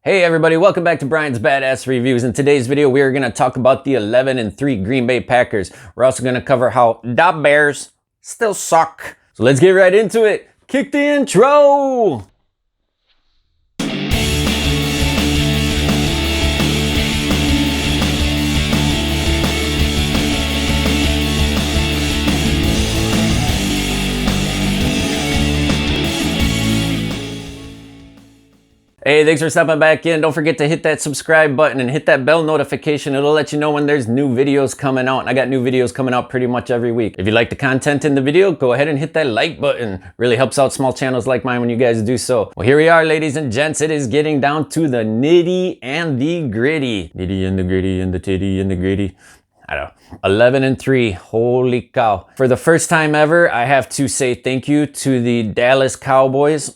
Hey everybody, welcome back to Brian's Badass Reviews. In today's video, we are going to talk about the 11-3 Green Bay Packers. We're also going to cover how the Bears still suck. So let's get right into it. Kick the intro! Hey, thanks for stopping back in. Don't forget to hit that subscribe button and hit that bell notification. It'll let you know when there's new videos coming out. And I got new videos coming out pretty much every week. If you like the content in the video, go ahead and hit that like button. Really helps out small channels like mine when you guys do so. Well, here we are, ladies and gents. It is getting down to the nitty and the gritty. Nitty and the gritty and the titty and the gritty. I don't know. 11-3. Holy cow. For the first time ever, I have to say thank you to the Dallas Cowboys.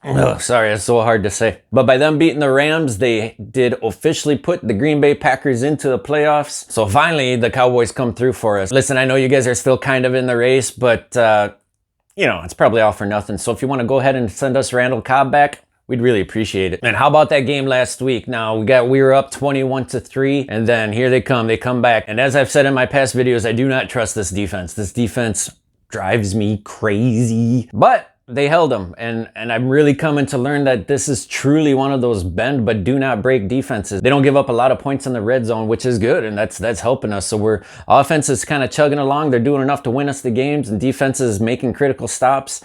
Oh, sorry, it's so hard to say. But by them beating the Rams, they did officially put the Green Bay Packers into the playoffs. So finally, the Cowboys come through for us. Listen, I know you guys are still kind of in the race, but, you know, it's probably all for nothing. So if you want to go ahead and send us Randall Cobb back, we'd really appreciate it. And how about that game last week? Now, we were up 21-3, and then here they come back. And as I've said in my past videos, I do not trust this defense. This defense drives me crazy. But they held them, and I'm really coming to learn that this is truly one of those bend but do not break defenses. They don't give up a lot of points in the red zone, which is good, and that's helping us. So offense is kind of chugging along. They're doing enough to win us the games, and defense is making critical stops.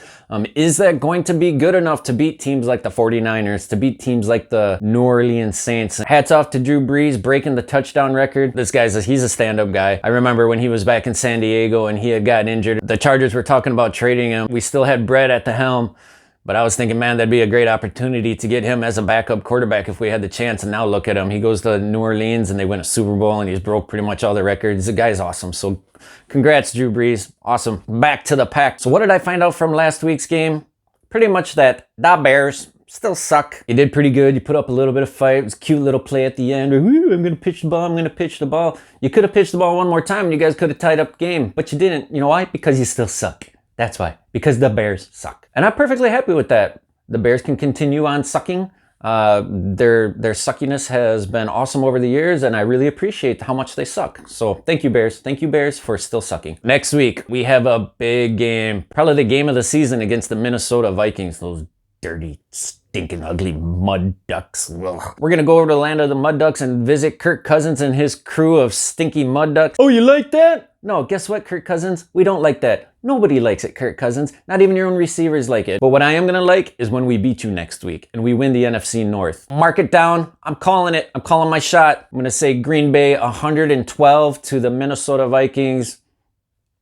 Is that going to be good enough to beat teams like the 49ers, to beat teams like the New Orleans Saints? Hats off to Drew Brees breaking the touchdown record. This he's a stand-up guy. I remember when he was back in San Diego and he had gotten injured. The Chargers were talking about trading him. We still had Brett at the helm, but I was thinking, man, that'd be a great opportunity to get him as a backup quarterback if we had the chance. And now look at him. He goes to New Orleans and they win a Super Bowl and he's broke pretty much all the records. The guy's awesome. So congrats, Drew Brees. Awesome. Back to the pack. So what did I find out from last week's game? Pretty much that the Bears still suck. You did pretty good. You put up a little bit of fight. It was a cute little play at the end. Ooh, I'm going to pitch the ball. I'm going to pitch the ball. You could have pitched the ball one more time and you guys could have tied up the game, but you didn't. You know why? Because you still suck. That's why. Because the Bears suck. And I'm perfectly happy with that. The Bears can continue on sucking. Their suckiness has been awesome over the years, and I really appreciate how much they suck. So thank you, Bears. Thank you, Bears, for still sucking. Next week, we have a big game. Probably the game of the season against the Minnesota Vikings. Those dirty, stinking, ugly mud ducks. Ugh. We're going to go over to the land of the mud ducks and visit Kirk Cousins and his crew of stinky mud ducks. Oh, you like that? No, guess what, Kirk Cousins? We don't like that. Nobody likes it, Kirk Cousins. Not even your own receivers like it. But what I am going to like is when we beat you next week and we win the NFC North. Mark it down. I'm calling it. I'm calling my shot. I'm going to say Green Bay 112 to the Minnesota Vikings.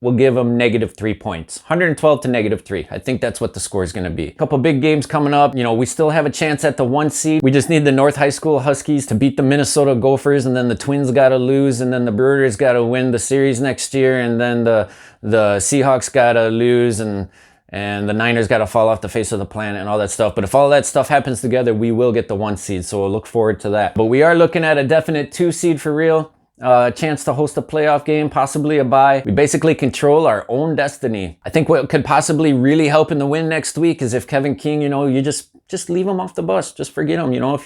We'll give them -3 points. 112 to -3. I think that's what the score is going to be. A couple big games coming up. You know, we still have a chance at the 1 seed. We just need the North High School Huskies to beat the Minnesota Gophers, and then the Twins got to lose, and then the Brewers got to win the series next year, and then the Seahawks got to lose, and the Niners got to fall off the face of the planet and all that stuff. But if all that stuff happens together, we will get the 1 seed, so we'll look forward to that. But we are looking at a definite 2 seed for real. A chance to host a playoff game, possibly a bye. We basically control our own destiny. I think what could possibly really help in the win next week is if Kevin King, you know, you just leave him off the bus. Just forget him, you know.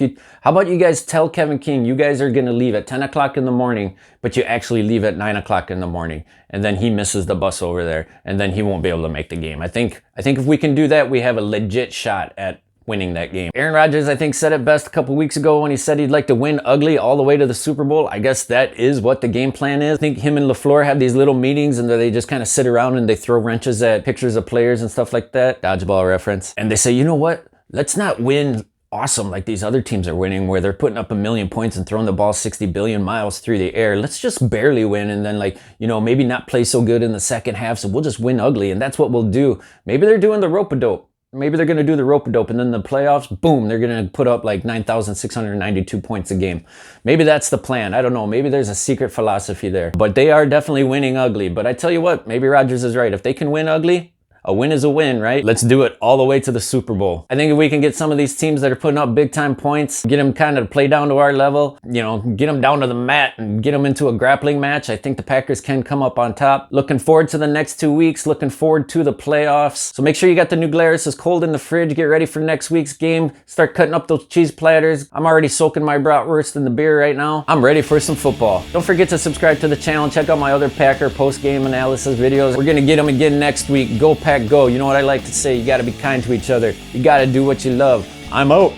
How about you guys tell Kevin King you guys are going to leave at 10 o'clock in the morning, but you actually leave at 9 o'clock in the morning, and then he misses the bus over there, and then he won't be able to make the game. I think if we can do that, we have a legit shot at winning that game. Aaron Rodgers, I think, said it best a couple weeks ago when he said he'd like to win ugly all the way to the Super Bowl. I guess that is what the game plan is. I think him and LaFleur have these little meetings and they just kind of sit around and they throw wrenches at pictures of players and stuff like that. Dodgeball reference. And they say, you know what? Let's not win awesome like these other teams are winning, where they're putting up 1 million points and throwing the ball 60 billion miles through the air. Let's just barely win, and then, like, you know, maybe not play so good in the second half, so we'll just win ugly, and that's what we'll do. Maybe they're doing the rope-a-dope. Maybe they're going to do the rope-a-dope, and then the playoffs, boom, they're going to put up like 9,692 points a game. Maybe that's the plan. I don't know. Maybe there's a secret philosophy there. But they are definitely winning ugly. But I tell you what, maybe Rodgers is right. If they can win ugly, a win is a win, right? Let's do it all the way to the Super Bowl. I think if we can get some of these teams that are putting up big time points, get them kind of play down to our level, you know, get them down to the mat and get them into a grappling match, I think the Packers can come up on top. Looking forward to the next 2 weeks, looking forward to the playoffs. So make sure you got the new Glarus cold in the fridge. Get ready for next week's game. Start cutting up those cheese platters. I'm already soaking my bratwurst in the beer right now. I'm ready for some football. Don't forget to subscribe to the channel and check out my other Packer post-game analysis videos. We're gonna get them again next week. Go Pack Go. You know what I like to say, you gotta be kind to each other. You gotta do what you love. I'm out.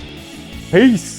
Peace.